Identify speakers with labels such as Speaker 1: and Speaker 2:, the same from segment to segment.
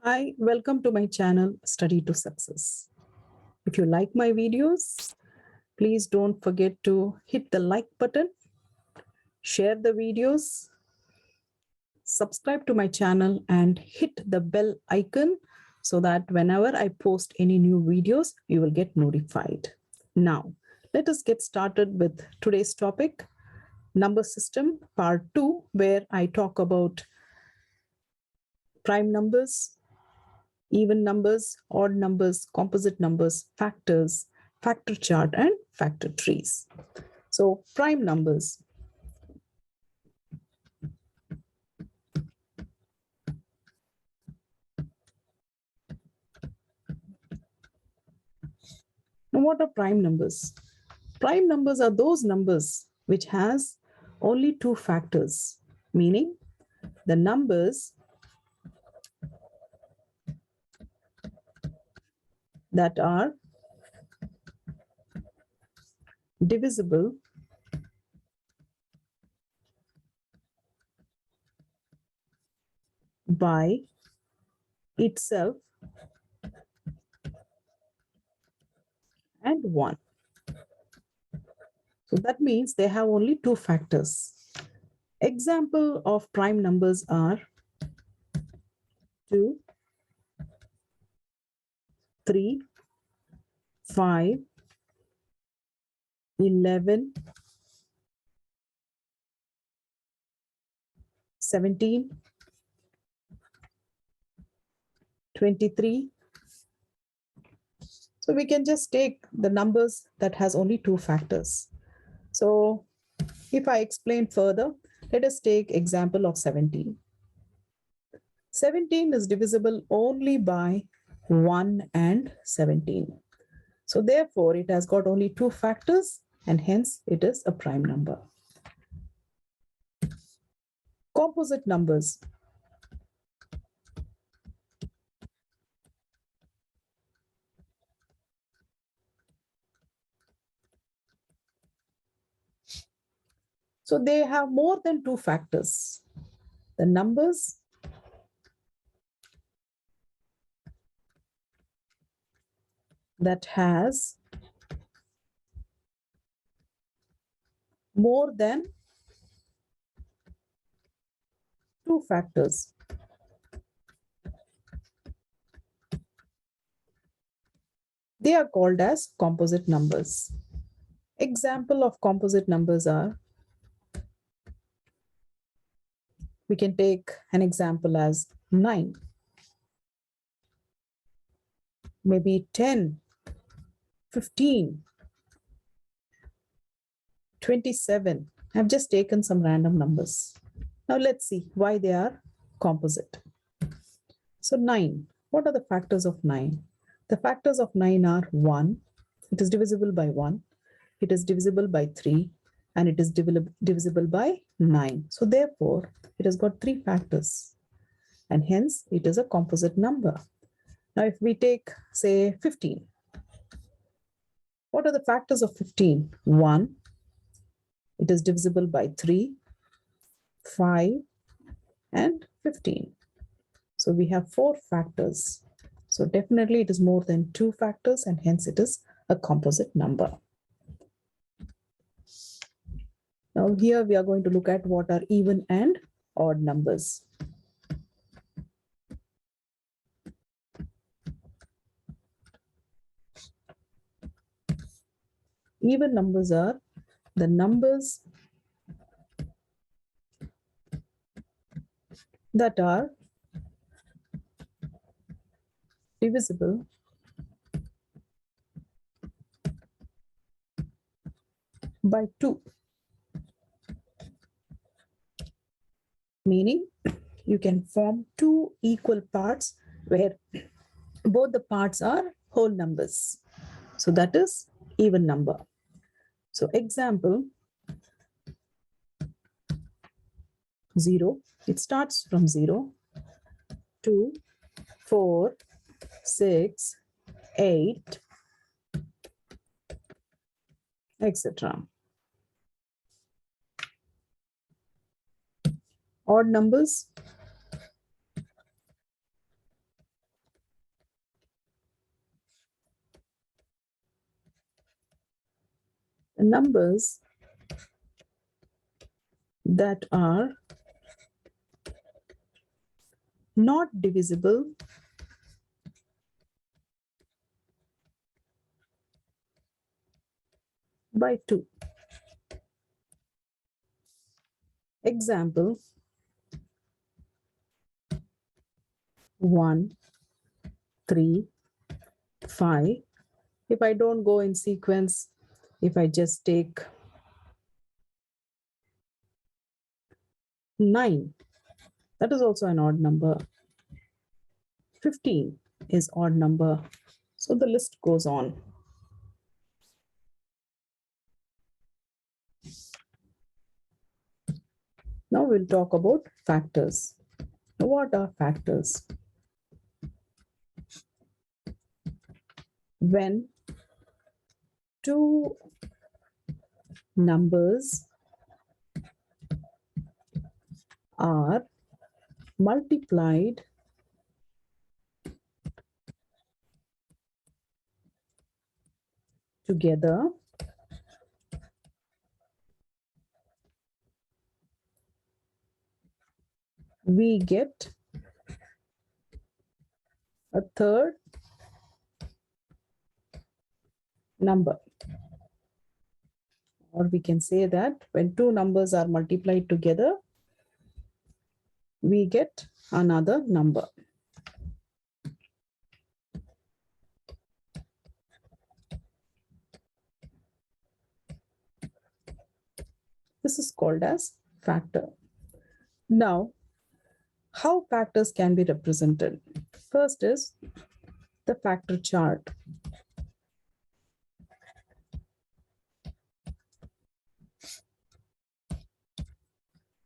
Speaker 1: Hi, welcome to my channel, Study to Success. If you like my videos, please don't forget to hit the like button, share the videos, subscribe to my channel and hit the bell icon so that whenever I post any new videos, you will get notified. Now, let us get started with today's topic, number system part 2, where I talk about prime numbers, even numbers, odd numbers, composite numbers, factors, factor chart, and factor trees. So prime numbers. Now, what are prime numbers? Prime numbers are those numbers which has only two factors, meaning the numbers that are divisible by itself and 1. So that means they have only two factors. Example of prime numbers are 2, 3, 5, 11, 17, 23. So we can just take the numbers that has only two factors. So if I explain further, let us take example of 17. 17 is divisible only by 1 and 17. So therefore, it has got only two factors and hence it is a prime number. Composite numbers. So they have more than two factors. The numbers that has more than two factors. They are called as composite numbers. Example of composite numbers are, we can take an example as 9, maybe 10, 15, 27. I've just taken some random numbers. Now let's see why they are composite. So 9, what are the factors of 9? The factors of 9 are 1, it is divisible by 1, it is divisible by 3, and it is divisible by 9. So therefore, it has got three factors and hence it is a composite number. Now if we take, say, 15, what are the factors of 15? 1, it is divisible by 3, 5, and 15. So we have four factors. So definitely it is more than two factors and hence it is a composite number. Now here we are going to look at what are even and odd numbers. Even numbers are the numbers that are divisible by 2. Meaning you can form two equal parts where both the parts are whole numbers. So that is even number. So example, 0, it starts from 0, 2, 4, 6, 8, etc. Odd numbers, numbers that are not divisible by 2. Example, 1, 3, 5. If I don't go in sequence, if I just take 9, that is also an odd number. 15 is odd number. So the list goes on. Now we'll talk about factors. What are factors? When two numbers are multiplied together, we get a third number. Or we can say that when two numbers are multiplied together, we get another number. This is called as factor. Now, how factors can be represented? First is the factor chart.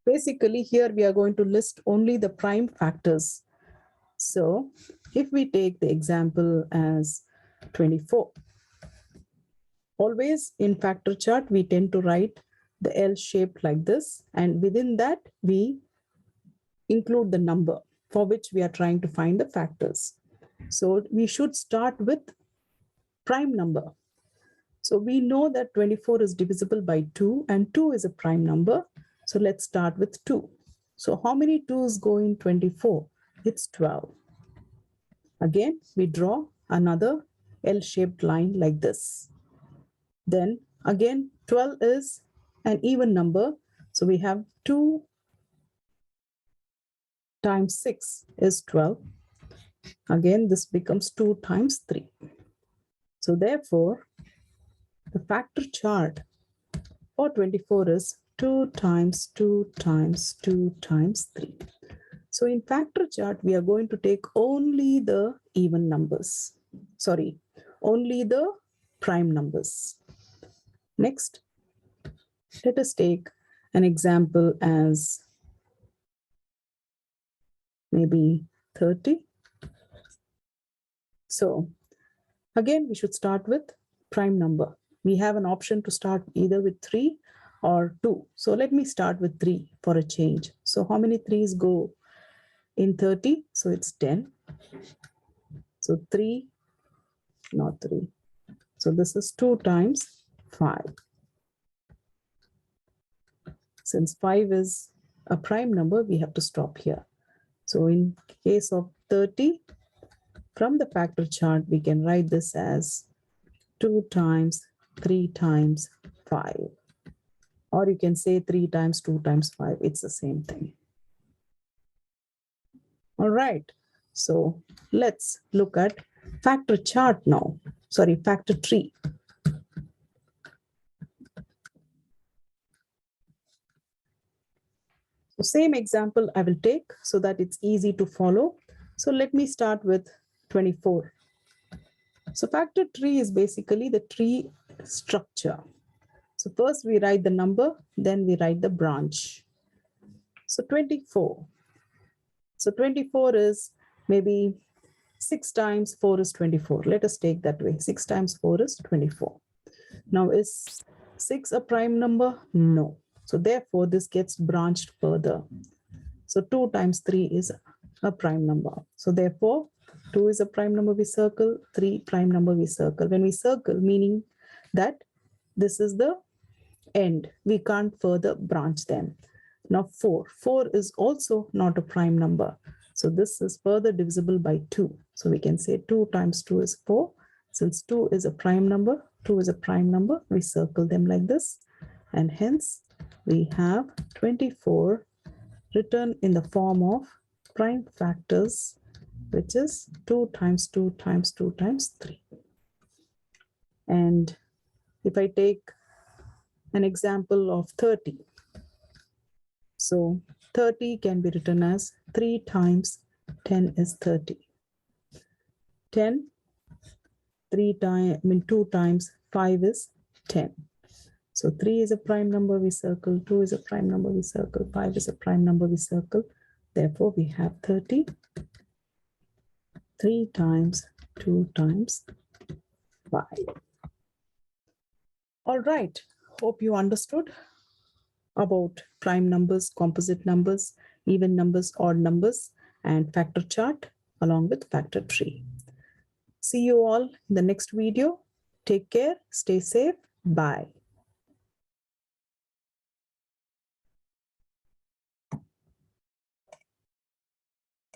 Speaker 1: Basically, here we are going to list only the prime factors. So if we take the example as 24, always in factor chart, we tend to write the L shape like this. And within that, we include the number for which we are trying to find the factors. So we should start with prime number. So we know that 24 is divisible by 2 and 2 is a prime number. So let's start with 2. So how many 2's go in 24? It's 12. Again, we draw another L-shaped line like this. Then again, 12 is an even number. So we have 2 times 6 is 12. Again, this becomes 2 times 3. So therefore, the factor chart for 24 is 2 times 2 times 2 times 3. So in factor chart, we are going to take only the even numbers. Sorry, only the prime numbers. Next, let us take an example as maybe 30. So again, we should start with prime number. We have an option to start either with 3 or 2. So let me start with 3 for a change. So how many 3's go in 30? So it's 10. So 3, not 3. So this is 2 times 5. Since 5 is a prime number, we have to stop here. So in case of 30, from the factor chart, we can write this as 2 times 3 times 5. Or you can say 3 times 2 times 5. It's the same thing. All right. So let's look at factor chart now. Sorry, factor tree. So same example I will take so that it's easy to follow. So let me start with 24. So factor tree is basically the tree structure. So first we write the number, then we write the branch. So 24. So 24 is maybe 6 times 4 is 24. Let us take that way. 6 times 4 is 24. Now is 6 a prime number? No. So therefore this gets branched further. So 2 times 3 is a prime number. So therefore 2 is a prime number we circle, 3 prime number we circle. When we circle, meaning that This is the end. We can't further branch them. Now 4. 4 is also not a prime number. So this is further divisible by 2. So we can say 2 times 2 is 4. Since 2 is a prime number, 2 is a prime number, we circle them like this. And hence we have 24 written in the form of prime factors, which is 2 times 2 times 2 times 3. And if I take an example of 30, so 30 can be written as 3 times 10 is 30. 10, 2 times 5 is 10. So 3 is a prime number, we circle. 2 is a prime number, we circle. 5 is a prime number, we circle. Therefore, we have 30. 3 times 2 times 5. All right. Hope you understood about prime numbers, composite numbers, even numbers, odd numbers, and factor chart along with factor tree. See you all in the next video. Take care. Stay safe. Bye.